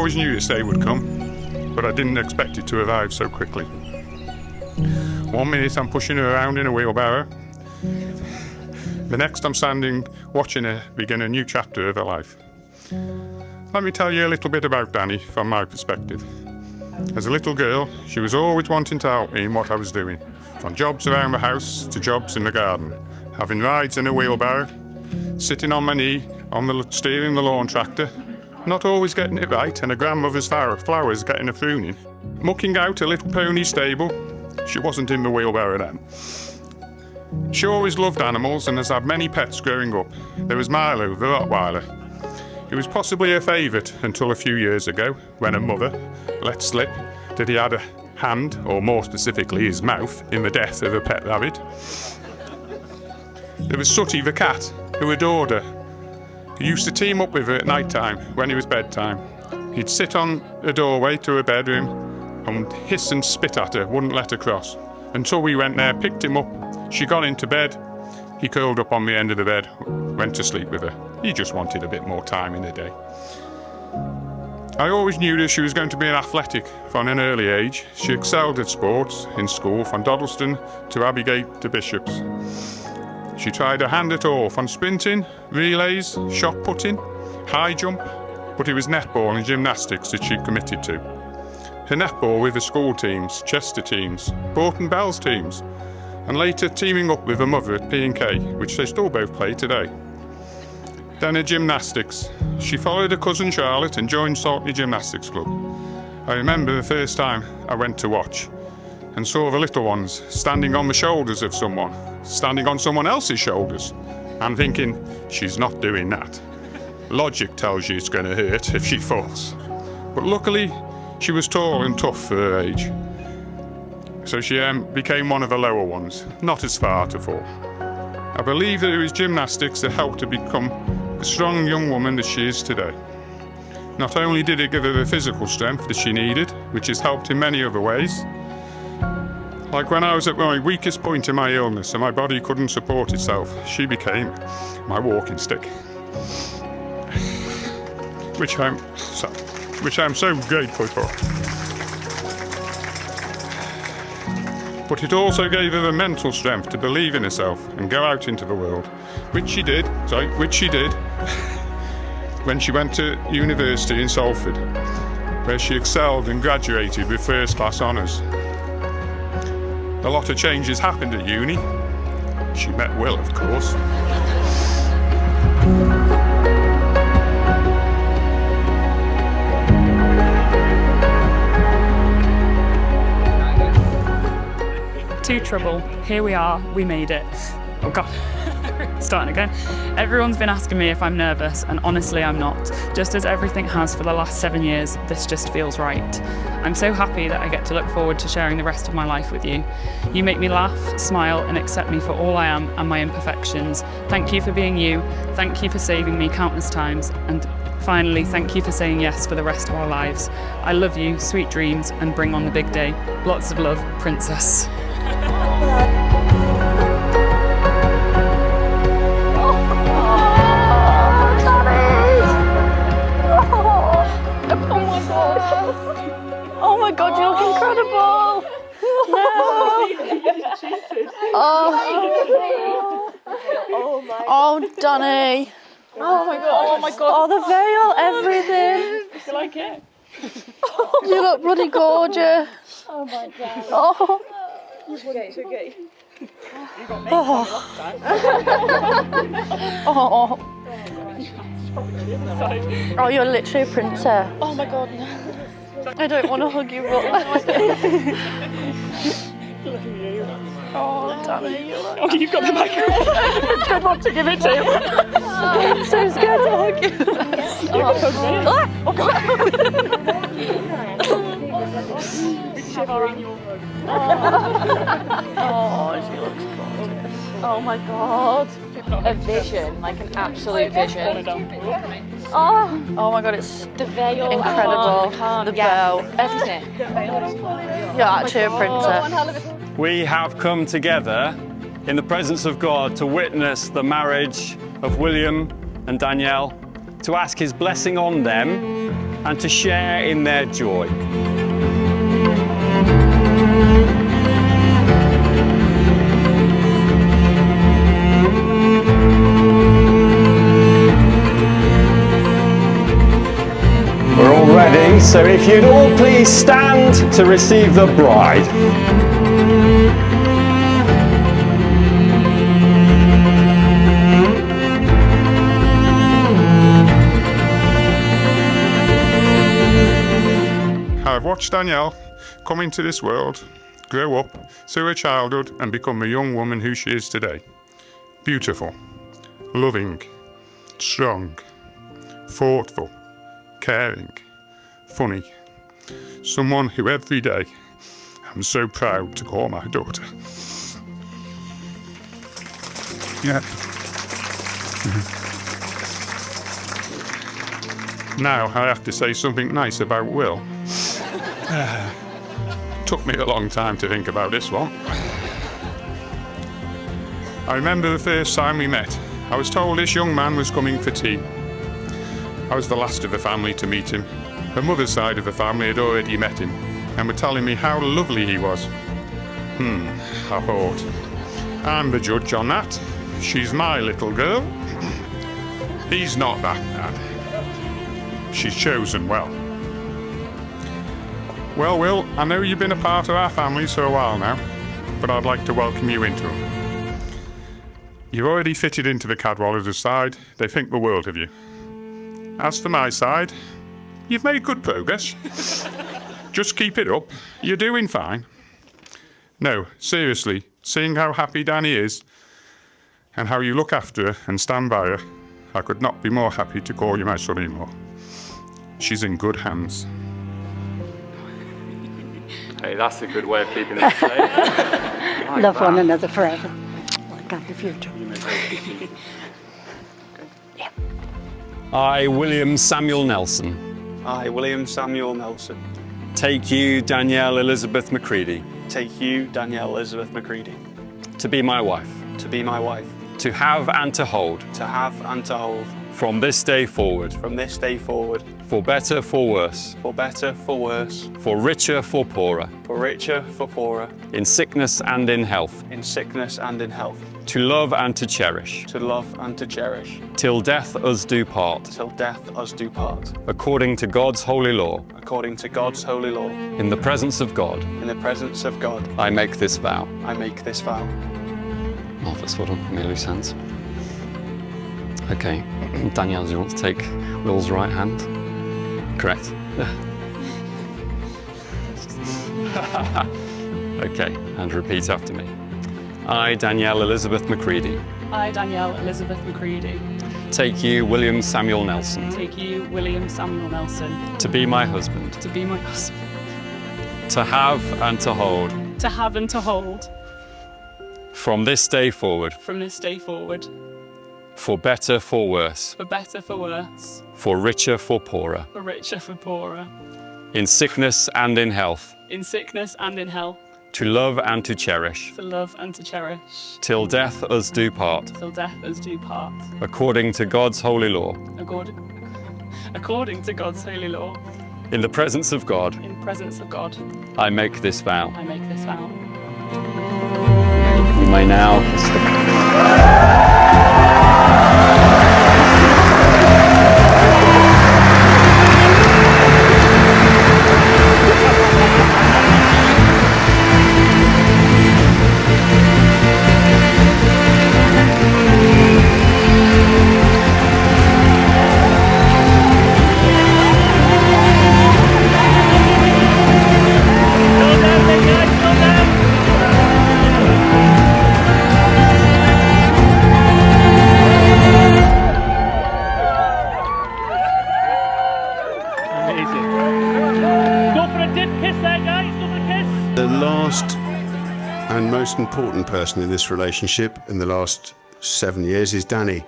always knew this day would come, but I didn't expect it to arrive so quickly. 1 minute I'm pushing her around in a wheelbarrow. The next I'm standing watching her begin a new chapter of her life. Let me tell you a little bit about Danny from my perspective. As a little girl, she was always wanting to help me in what I was doing, from jobs around the house to jobs in the garden, having rides in a wheelbarrow, sitting on my knee steering the lawn tractor, not always getting it right, and a grandmother's flowers getting a pruning, mucking out a little pony stable. She wasn't in the wheelbarrow then. She always loved animals and has had many pets growing up. There was Milo, the Rottweiler. He was possibly her favourite until a few years ago, when her mother let slip that he had a hand, or more specifically his mouth, in the death of a pet rabbit. There was Sooty the cat, who adored her. He used to team up with her at night time when it was bedtime. He'd sit on a doorway to her bedroom and hiss and spit at her, wouldn't let her cross. Until we went there, picked him up, she got into bed, he curled up on the end of the bed, went to sleep with her. He just wanted a bit more time in the day. I always knew that she was going to be an athletic from an early age. She excelled at sports in school, from Doddleston to Abbeygate to Bishops. She tried her hand at all, from sprinting, relays, shot putting, high jump, but it was netball and gymnastics that she committed to. Her netball with the school teams, Chester teams, Broughton Bells teams, and later teaming up with her mother at P&K, which they still both play today. Then her gymnastics. She followed her cousin Charlotte and joined Saltley Gymnastics Club. I remember the first time I went to watch and saw the little ones standing on the shoulders of someone, standing on someone else's shoulders, and thinking, she's not doing that. Logic tells you it's going to hurt if she falls. But luckily, she was tall and tough for her age. So she became one of the lower ones, not as far to fall. I believe that it was gymnastics that helped her become the strong young woman that she is today. Not only did it give her the physical strength that she needed, which has helped in many other ways, like when I was at my weakest point in my illness and my body couldn't support itself, she became my walking stick. Which I'm so grateful for. But it also gave her the mental strength to believe in herself and go out into the world, which she did when she went to university in Salford, where she excelled and graduated with first-class honours. A lot of changes happened at uni. She met Will, of course. To trouble, here we are, we made it. Oh God, starting again. Everyone's been asking me if I'm nervous, and honestly I'm not. Just as everything has for the last 7 years, this just feels right. I'm so happy that I get to look forward to sharing the rest of my life with you. You make me laugh, smile, and accept me for all I am and my imperfections. Thank you for being you. Thank you for saving me countless times. And finally, thank you for saying yes for the rest of our lives. I love you, sweet dreams, and bring on the big day. Lots of love, Princess. Oh my God, you look incredible! No! Oh, Danny! Oh my God! Oh my God! Oh, the veil, everything! You like it? You look bloody gorgeous! Oh my God! Oh! It's okay. Oh! Oh! Oh, you're literally a princess. Oh my God, no. I don't want to hug you, but... Oh, Danny, you look... Oh, you've got the microphone. I don't want to give it to you. I'm so scared to hug you. Oh God. Oh, she looks gorgeous. Oh my God. A vision, like an absolute vision. Oh my God, it's The veil, incredible. The bow, everything. you're actually a princess. We have come together in the presence of God to witness the marriage of William and Danielle, to ask his blessing on them and to share in their joy. We're all ready, so if you'd all please stand to receive the bride. I've watched Danielle come into this world, grow up through her childhood and become the young woman who she is today. Beautiful, loving, strong, thoughtful, caring, funny. Someone who every day I'm so proud to call my daughter. Yeah. Now I have to say something nice about Will. Took me a long time to think about this one. I remember the first time we met. I was told this young man was coming for tea. I was the last of the family to meet him. Her mother's side of the family had already met him and were telling me how lovely he was. I thought, I'm the judge on that. She's my little girl. He's not that bad. She's chosen well. Well, Will, I know you've been a part of our family for a while now, but I'd like to welcome you into them. You've already fitted into the Cadwallers' side. They think the world of you. As for my side, you've made good progress. Just keep it up. You're doing fine. No, seriously, seeing how happy Danny is and how you look after her and stand by her, I could not be more happy to call you my son-in-law. She's in good hands. Hey, that's a good way of keeping it safe. Love one another forever. Like out the future. I, William Samuel Nelson, I, William Samuel Nelson, take you, Danielle Elizabeth Macready, take you, Danielle Elizabeth Macready, to be my wife, to be my wife, to have and to hold, to have and to hold, from this day forward, from this day forward, for better, for worse, for better, for worse, for richer, for poorer, for richer, for poorer, in sickness and in health, in sickness and in health, to love and to cherish, to love and to cherish, till death us do part, till death us do part, according to God's holy law, according to God's holy law, in the presence of God, in the presence of God, I make this vow. I make this vow. Marvellous, well done. Let me loose hands. Okay, Danielle, do you want to take Will's right hand? Correct. Okay, and repeat after me. I, Danielle Elizabeth Macready, I, Danielle Elizabeth Macready, take you, William Samuel Nelson, take you, William Samuel Nelson, to be my husband, to be my husband, to have and to hold, to have and to hold, from this day forward, from this day forward, for better, for worse, for better, for worse, for richer, for poorer, for richer, for poorer, in sickness and in health, in sickness and in health, to love and to cherish, to love and to cherish, till death us do part, till death us do part, according to God's holy law, according to God's holy law, in the presence of God, in the presence of God, I make this vow. I make this vow. You may now kiss the The last and most important person in this relationship in the last 7 years is Danny.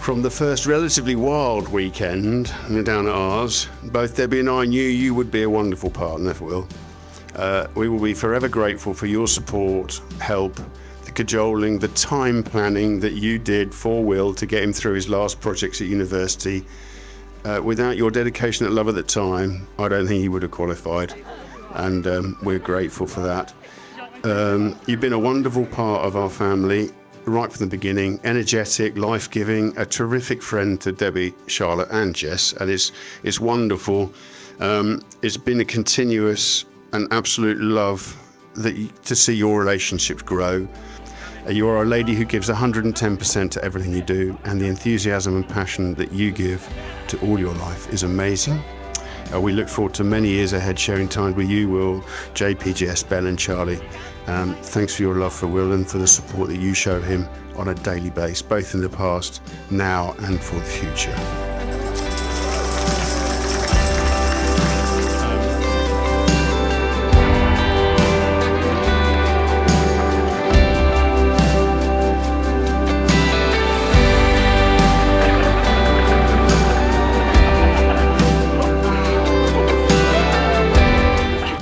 From the first relatively wild weekend down at ours, both Debbie and I knew you would be a wonderful partner, Will. We will be forever grateful for your support, help, the cajoling, the time planning that you did for Will to get him through his last projects at university. Without your dedication and love at the time, I don't think he would have qualified, and we're grateful for that. You've been a wonderful part of our family right from the beginning, energetic, life-giving, a terrific friend to Debbie, Charlotte and Jess, and it's wonderful. It's been a continuous and absolute love to see your relationships grow. You are a lady who gives 110% to everything you do, and the enthusiasm and passion that you give to all your life is amazing. We look forward to many years ahead sharing time with you, Will, JP, Jess, Ben and Charlie. Thanks for your love for Will and for the support that you show him on a daily basis, both in the past, now and for the future.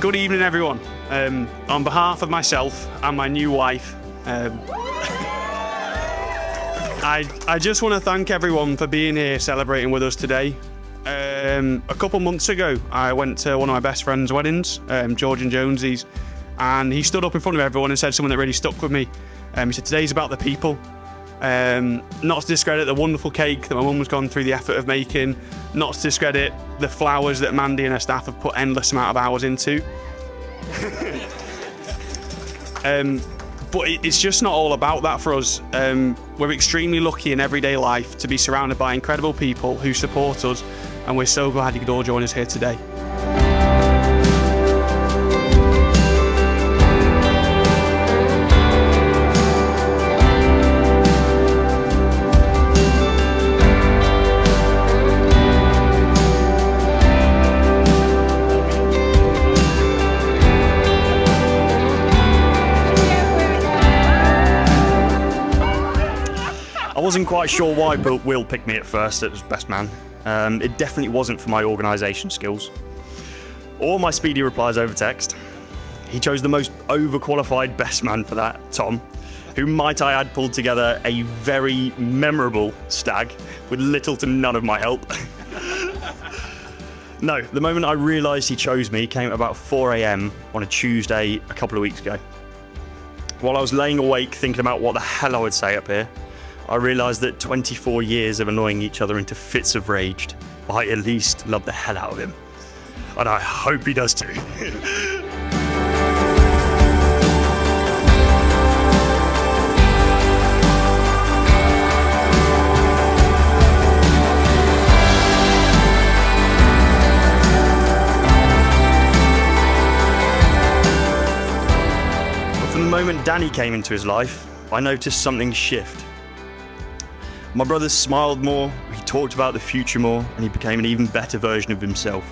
Good evening, everyone. On behalf of myself and my new wife, I just want to thank everyone for being here celebrating with us today. A couple months ago, I went to one of my best friend's weddings, George and Jonesy's, and he stood up in front of everyone and said something that really stuck with me. He said, "Today's about the people." Not to discredit the wonderful cake that my mum has gone through the effort of making, not to discredit the flowers that Mandy and her staff have put endless amount of hours into. But it's just not all about that for us. We're extremely lucky in everyday life to be surrounded by incredible people who support us, and we're so glad you could all join us here today. I wasn't quite sure why Will picked me at first as best man. It definitely wasn't for my organisation skills or my speedy replies over text. He chose the most overqualified best man for that, Tom, who might I add pulled together a very memorable stag with little to none of my help. No, the moment I realised he chose me came at about 4 AM on a Tuesday a couple of weeks ago. While I was laying awake thinking about what the hell I would say up here, I realised that 24 years of annoying each other into fits of rage, I at least love the hell out of him. And I hope he does too. But from the moment Danny came into his life, I noticed something shift. My brother smiled more, he talked about the future more, and he became an even better version of himself.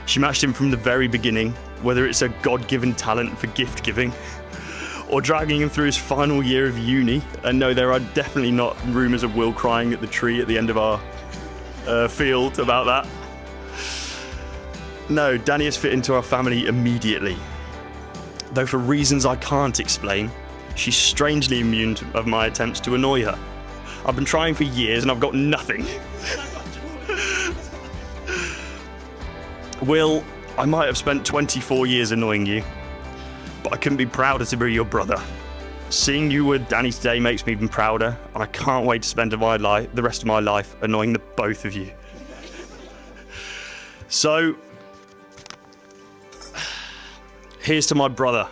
She matched him from the very beginning, whether it's a God-given talent for gift giving, or dragging him through his final year of uni. And no, there are definitely not rumours of Will crying at the tree at the end of our field about that. No, Danny has fit into our family immediately. Though for reasons I can't explain, she's strangely immune of my attempts to annoy her. I've been trying for years and I've got nothing. Will, I might have spent 24 years annoying you, but I couldn't be prouder to be your brother. Seeing you with Danny today makes me even prouder, and I can't wait to spend the rest of my life annoying the both of you. So, here's to my brother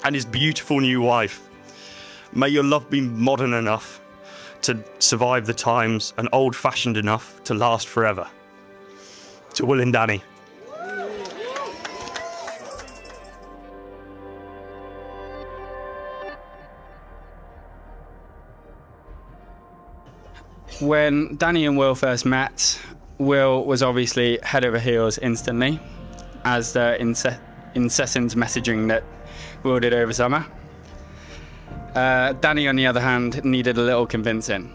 and his beautiful new wife. May your love be modern enough to survive the times and old-fashioned enough to last forever. To Will and Danny. When Danny and Will first met, Will was obviously head over heels instantly, as the incessant messaging that Will did over summer. Danny, on the other hand, needed a little convincing.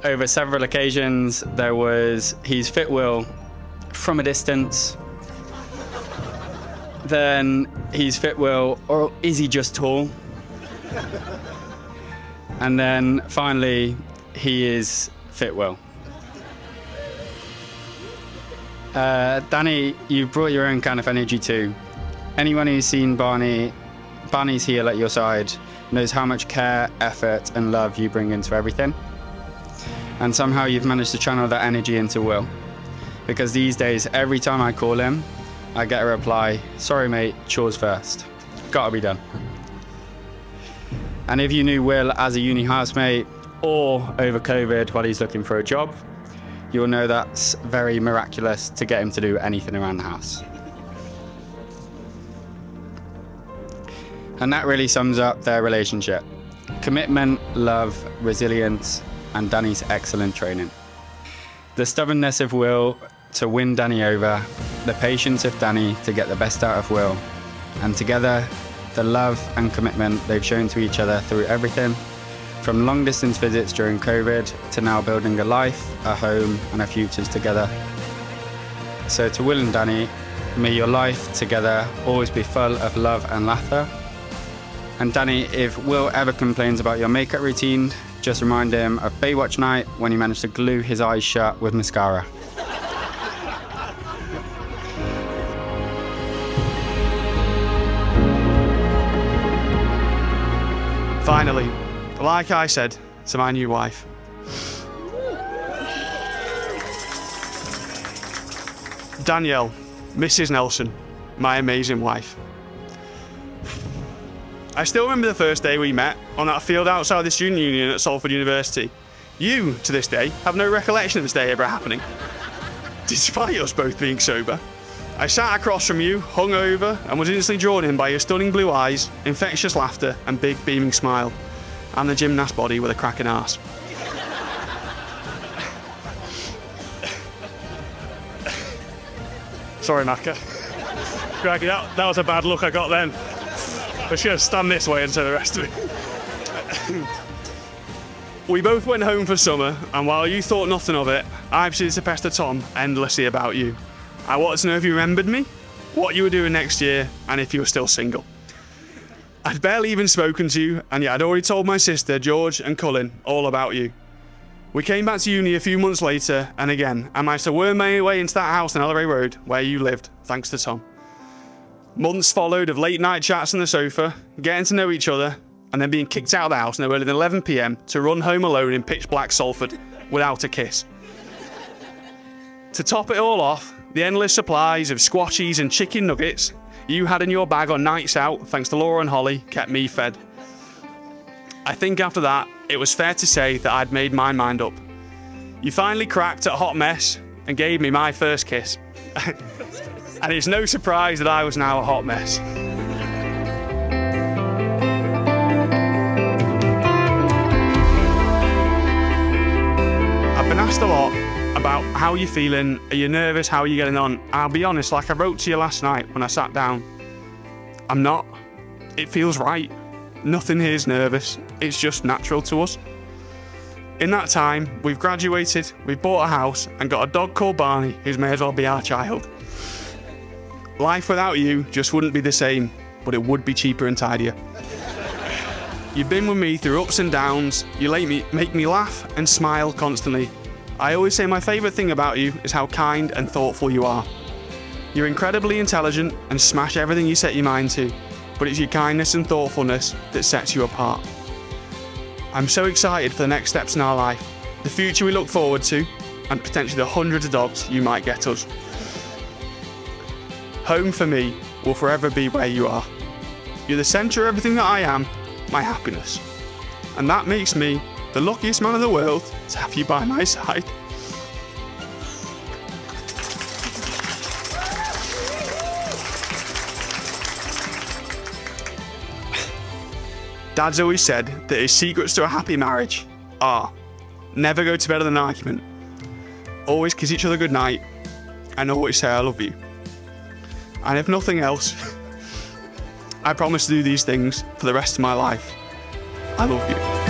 Over several occasions, there was he's fit Will from a distance, then he's fit Will, or is he just tall? And then finally, he is fit Will. Danny, you've brought your own kind of energy too. Anyone who's seen Barney's heel at your side, knows how much care, effort and love you bring into everything. And somehow you've managed to channel that energy into Will. Because these days, every time I call him, I get a reply, sorry mate, chores first. Gotta be done. And if you knew Will as a uni housemate or over COVID while he's looking for a job, you'll know that's very miraculous to get him to do anything around the house. And that really sums up their relationship. Commitment, love, resilience, and Danny's excellent training. The stubbornness of Will to win Danny over, the patience of Danny to get the best out of Will, and together, the love and commitment they've shown to each other through everything, from long distance visits during COVID to now building a life, a home, and a futures together. So to Will and Danny, may your life together always be full of love and laughter. And Danny, if Will ever complains about your makeup routine, just remind him of Baywatch night when he managed to glue his eyes shut with mascara. Finally, like I said to my new wife, Danielle, Mrs. Nelson, my amazing wife. I still remember the first day we met on that field outside the student union at Salford University. You, to this day, have no recollection of this day ever happening. Despite us both being sober, I sat across from you, hungover, and was instantly drawn in by your stunning blue eyes, infectious laughter, and big beaming smile, and the gymnast body with a cracking arse. Sorry, Macca. Crikey, that was a bad look I got then. I should have stand this way instead of the rest of it. We both went home for summer, and while you thought nothing of it, I proceeded to pester Tom endlessly about you. I wanted to know if you remembered me, what you were doing next year, and if you were still single. I'd barely even spoken to you, and yet I'd already told my sister, George and Cullen, all about you. We came back to uni a few months later, and again, I managed to worm my way into that house on Elleray Road, where you lived, thanks to Tom. Months followed of late night chats on the sofa, getting to know each other, and then being kicked out of the house no earlier than 11 PM to run home alone in pitch black Salford without a kiss. To top it all off, the endless supplies of squashies and chicken nuggets you had in your bag on nights out, thanks to Laura and Holly, kept me fed. I think after that, it was fair to say that I'd made my mind up. You finally cracked at a hot mess and gave me my first kiss. And it's no surprise that I was now a hot mess. I've been asked a lot about how you're feeling, are you nervous, how are you getting on? I'll be honest, like I wrote to you last night when I sat down, I'm not. It feels right. Nothing here's nervous, it's just natural to us. In that time, we've graduated, we've bought a house and got a dog called Barney, who's may as well be our child. Life without you just wouldn't be the same, but it would be cheaper and tidier. You've been with me through ups and downs, you make me laugh and smile constantly. I always say my favourite thing about you is how kind and thoughtful you are. You're incredibly intelligent and smash everything you set your mind to, but it's your kindness and thoughtfulness that sets you apart. I'm so excited for the next steps in our life, the future we look forward to, and potentially the hundreds of dogs you might get us. Home for me will forever be where you are. You're the centre of everything that I am, my happiness. And that makes me the luckiest man in the world to have you by my side. Dad's always said that his secrets to a happy marriage are never go to bed with an argument, always kiss each other goodnight, and always say I love you. And if nothing else, I promise to do these things for the rest of my life. I love you.